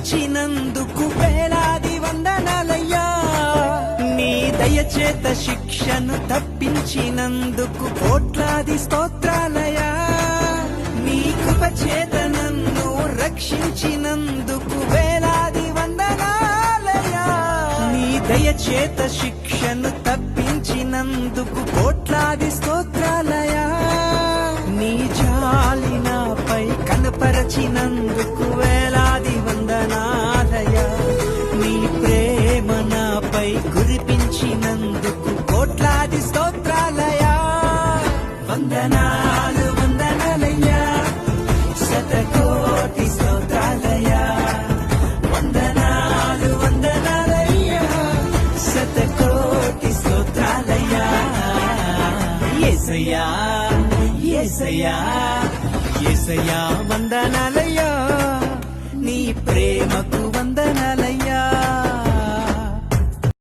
రక్షించినందుకు వేలాది వందనాలయ్యా. నీ దయచేత శిక్షను తప్పించినందుకు కోట్లాది స్తోత్రాలయ్యా. నీ కృప చేత నన్ను రక్షించినందుకు వేలాది వందనాలయ్యా. నీ దయచేత శిక్షను తప్పించినందుకు కోట్లాది స్తోత్రాలయ్యా. నీ జాలి నాపై కనపరచినందుకు వేలాది వందనాలయ్యా. నీ ప్రేమ నాపై కురిపించినందుకు కోట్లాది స్తోత్రాలయ్యా. వందనాలు వందనాలయ్యా, శతకోటి స్తోత్రాలయ్యా. వందనాలు వందనాలయ్యా, శతకోటి స్తోత్రాలయ్యా. యేసయ్యా యేసయ్యా యేసయ్యా వందనాలయ్యా. నీ ప్రేమకు వందనాలు.